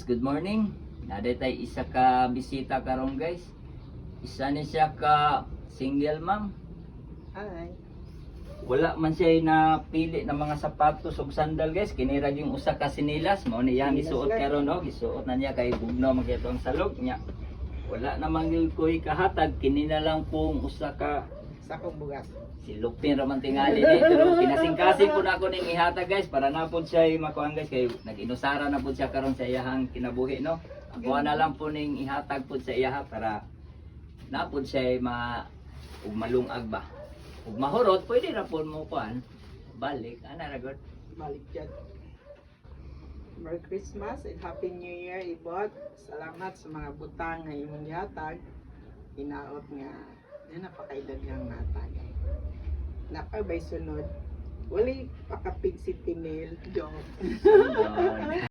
good morning. Naday tay isa ka bisita karon guys. Isa ni siya ka single ma'am. Hi. Wala man siya napili ng mga sapatos ug sandal guys. Kinirag yung usa ka sinilas. Mao ni yang gisuot karon og gisuot na niya kay bugnaw magyato ang salog niya. Wala naman gyud ko'y kahatag, kini na lang pong usa ka Sakong bugas. si Lupin raman tingali ni, pero pinasingkasing po na ako ning ihatag guys para na po siya makuan guys kay nag-inusara na po siya karon sa iyahang kinabuhi no. Ako na lang po ning ihatag po sa iyaha para na po siya ug malungag ba. Ug mahurot pwede ra po mo kuan balik ana ra gud. Balik dyan. Merry Christmas and Happy New Year, Ibot. Salamat sa mga butang na imong yatag. Hinaot nga, yan napakaidagang natag. Napabay sunod. Wali pakapig si Tinil. Joke. Ayun.